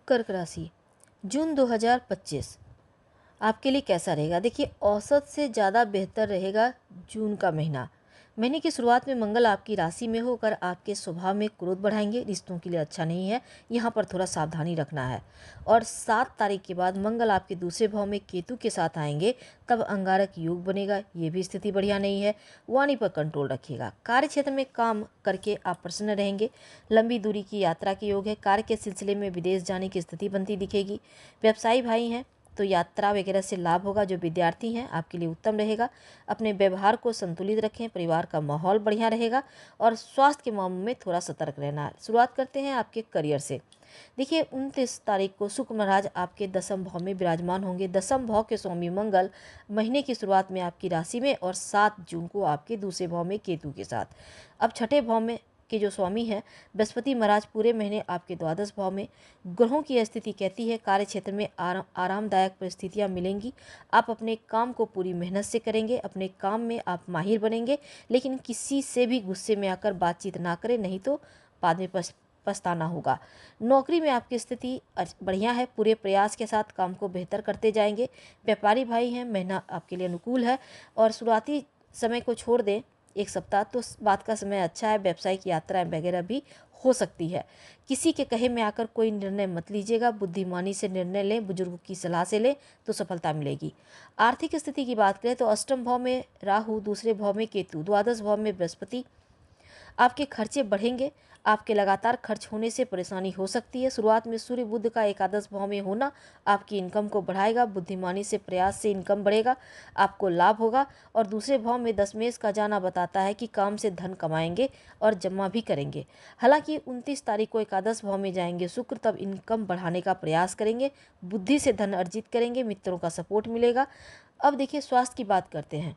कर्क राशि, जून 2025 आपके लिए कैसा रहेगा? देखिए, औसत से ज़्यादा बेहतर रहेगा जून का महीना। महीने की शुरुआत में मंगल आपकी राशि में होकर आपके स्वभाव में क्रोध बढ़ाएंगे, रिश्तों के लिए अच्छा नहीं है, यहाँ पर थोड़ा सावधानी रखना है। और 7 तारीख के बाद मंगल आपके दूसरे भाव में केतु के साथ आएंगे, तब अंगारक योग बनेगा, ये भी स्थिति बढ़िया नहीं है। वाणी पर कंट्रोल रखिएगा। कार्य क्षेत्र में काम करके आप प्रसन्न रहेंगे। लंबी दूरी की यात्रा के योग है। कार्य के सिलसिले में विदेश जाने की स्थिति बनती दिखेगी। व्यवसायी भाई हैं तो यात्रा वगैरह से लाभ होगा। जो विद्यार्थी हैं आपके लिए उत्तम रहेगा। अपने व्यवहार को संतुलित रखें, परिवार का माहौल बढ़िया रहेगा। और स्वास्थ्य के मामले में थोड़ा सतर्क रहना है। शुरुआत करते हैं आपके करियर से। देखिए, 29 तारीख को शुक्र महाराज आपके दसम भाव में विराजमान होंगे। दसम भाव के स्वामी मंगल महीने की शुरुआत में आपकी राशि में और 7 जून को आपके दूसरे भाव में केतु के साथ। अब छठे भाव में के जो स्वामी हैं बृहस्पति महाराज पूरे महीने आपके द्वादश भाव में। ग्रहों की स्थिति कहती है कार्य क्षेत्र में आरामदायक परिस्थितियां मिलेंगी। आप अपने काम को पूरी मेहनत से करेंगे, अपने काम में आप माहिर बनेंगे, लेकिन किसी से भी गुस्से में आकर बातचीत ना करें, नहीं तो बाद में पछताना होगा। नौकरी में आपकी स्थिति बढ़िया है, पूरे प्रयास के साथ काम को बेहतर करते जाएंगे। व्यापारी भाई हैं, महीना आपके लिए अनुकूल है। और शुरुआती समय को छोड़ दें, एक सप्ताह तो बाद का समय अच्छा है। व्यावसायिक यात्राएं वगैरह भी हो सकती है। किसी के कहे में आकर कोई निर्णय मत लीजिएगा, बुद्धिमानी से निर्णय लें, बुजुर्गों की सलाह से लें तो सफलता मिलेगी। आर्थिक स्थिति की बात करें तो अष्टम भाव में राहु, दूसरे भाव में केतु, द्वादश भाव में बृहस्पति। आपके खर्चे बढ़ेंगे। आपके लगातार खर्च होने से परेशानी हो सकती है। शुरुआत में सूर्य बुध का एकादश भाव में होना आपकी इनकम को बढ़ाएगा। बुद्धिमानी से प्रयास से इनकम बढ़ेगा, आपको लाभ होगा। और दूसरे भाव में दशमेश का जाना बताता है कि काम से धन कमाएंगे और जमा भी करेंगे। हालांकि 29 तारीख को एकादश भाव में जाएंगे शुक्र, तब इनकम बढ़ाने का प्रयास करेंगे, बुद्धि से धन अर्जित करेंगे, मित्रों का सपोर्ट मिलेगा। अब देखिए, स्वास्थ्य की बात करते हैं।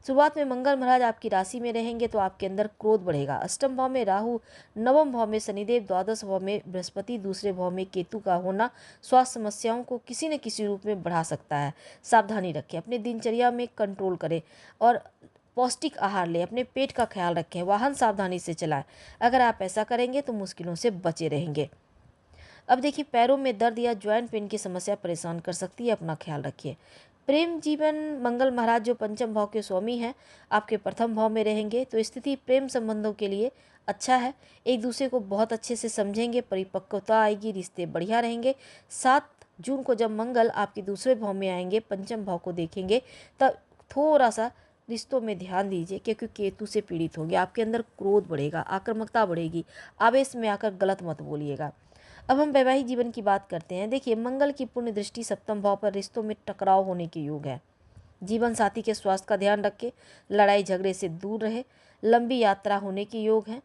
शुरुआत में मंगल महाराज आपकी राशि में रहेंगे तो आपके अंदर क्रोध बढ़ेगा। अष्टम भाव में राहु, नवम भाव में शनिदेव, द्वादश भाव में बृहस्पति, दूसरे भाव में केतु का होना स्वास्थ्य समस्याओं को किसी न किसी रूप में बढ़ा सकता है। सावधानी रखें, अपने दिनचर्या में कंट्रोल करें और पौष्टिक आहार लें, अपने पेट का ख्याल रखें, वाहन सावधानी से चलाएं। अगर आप ऐसा करेंगे तो मुश्किलों से बचे रहेंगे। अब देखिए, पैरों में दर्द या ज्वाइंट पेन की समस्या परेशान कर सकती है, अपना ख्याल रखिए। प्रेम जीवन, मंगल महाराज जो पंचम भाव के स्वामी हैं आपके प्रथम भाव में रहेंगे, तो स्थिति प्रेम संबंधों के लिए अच्छा है। एक दूसरे को बहुत अच्छे से समझेंगे, परिपक्वता आएगी, रिश्ते बढ़िया रहेंगे। 7 जून को जब मंगल आपके दूसरे भाव में आएंगे, पंचम भाव को देखेंगे, तब थोड़ा सा रिश्तों में ध्यान दीजिए, क्योंकि केतु से पीड़ित होंगे। आपके अंदर क्रोध बढ़ेगा, आक्रामकता बढ़ेगी, आवेश में आकर गलत मत बोलिएगा। अब हम वैवाहिक जीवन की बात करते हैं। देखिए, मंगल की पुण्य दृष्टि सप्तम भाव पर, रिश्तों में टकराव होने के योग है। जीवन साथी के स्वास्थ्य का ध्यान रखें, लड़ाई झगड़े से दूर रहे। लंबी यात्रा होने के योग हैं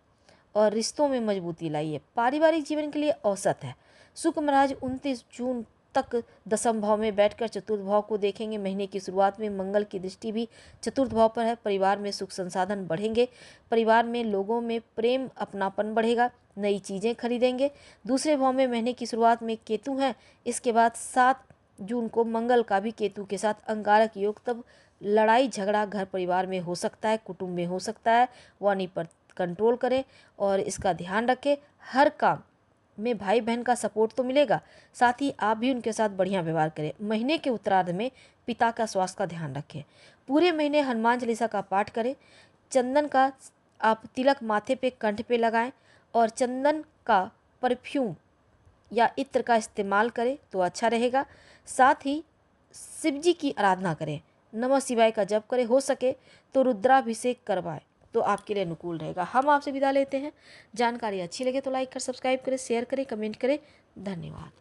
और रिश्तों में मजबूती लाइए। पारिवारिक जीवन के लिए औसत है। शुक्र महाराज 29 जून तक दसम भाव में बैठकर चतुर्थ भाव को देखेंगे। महीने की शुरुआत में मंगल की दृष्टि भी चतुर्थ भाव पर है। परिवार में सुख संसाधन बढ़ेंगे। परिवार में लोगों में प्रेम, अपनापन बढ़ेगा। नई चीज़ें खरीदेंगे। दूसरे भाव में महीने की शुरुआत में केतु हैं। इसके बाद 7 जून को मंगल का भी केतु के साथ अंगारक योग, तब लड़ाई झगड़ा घर परिवार में हो सकता है, कुटुंब में हो सकता है। वाणी पर कंट्रोल करें और इसका ध्यान रखें। हर काम में भाई बहन का सपोर्ट तो मिलेगा, साथ ही आप भी उनके साथ बढ़िया व्यवहार करें। महीने के उत्तरार्ध में पिता का स्वास्थ्य का ध्यान रखें। पूरे महीने हनुमान चालीसा का पाठ करें। चंदन का आप तिलक माथे पे, कंठ पे लगाएं और चंदन का परफ्यूम या इत्र का इस्तेमाल करें तो अच्छा रहेगा। साथ ही शिव जी की आराधना करें, नमः शिवाय का जप करें, हो सके तो रुद्राभिषेक करवाएं तो आपके लिए अनुकूल रहेगा। हम आपसे विदा लेते हैं। जानकारी अच्छी लगे तो लाइक कर, सब्सक्राइब करें, शेयर करें, कमेंट करें। धन्यवाद।